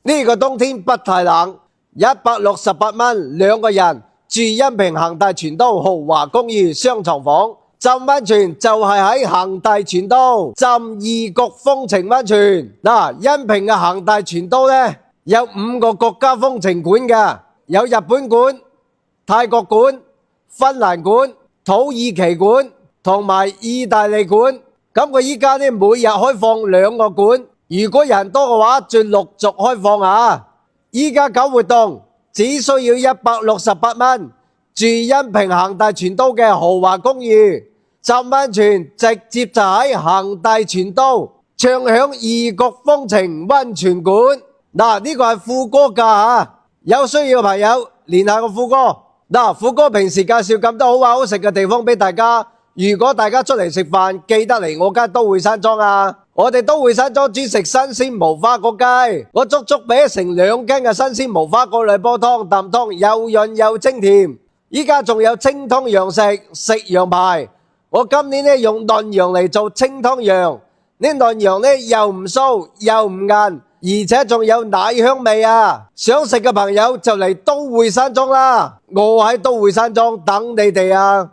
呢個冬天不太冷，168蚊兩個人住恩平恒大全都豪華公寓雙床房，浸溫泉就係喺恒大全都浸異國風情溫泉。恩平嘅恒大全都呢，有5個國家風情館嘅，有日本館、泰國館、芬蘭館、土耳其館同埋意大利館。咁佢依家呢，每日開放2個館，如果人多嘅話，再陸續開放啊！依家搞活動，只需要168蚊，住恩平恒大全都嘅豪華公寓，浸溫泉直接就喺恒大全都，暢享異國風情溫泉館。呢個係副歌價啊！有需要嘅朋友聯繫個副歌。副歌平時介紹咁多好玩好食嘅地方俾大家。如果大家出嚟食飯，記得嚟我間都會山莊啊！我哋都會山莊專食新鮮無花果雞，我足足俾成2斤嘅新鮮無花果嚟煲湯，啖湯又潤又清甜。依家仲有清湯羊食羊排，我今年呢用嫩羊嚟做清湯羊，呢嫩羊呢又唔酥又唔韌，而且仲有奶香味啊！想食嘅朋友就嚟都會山莊啦，我喺都會山莊等你哋啊！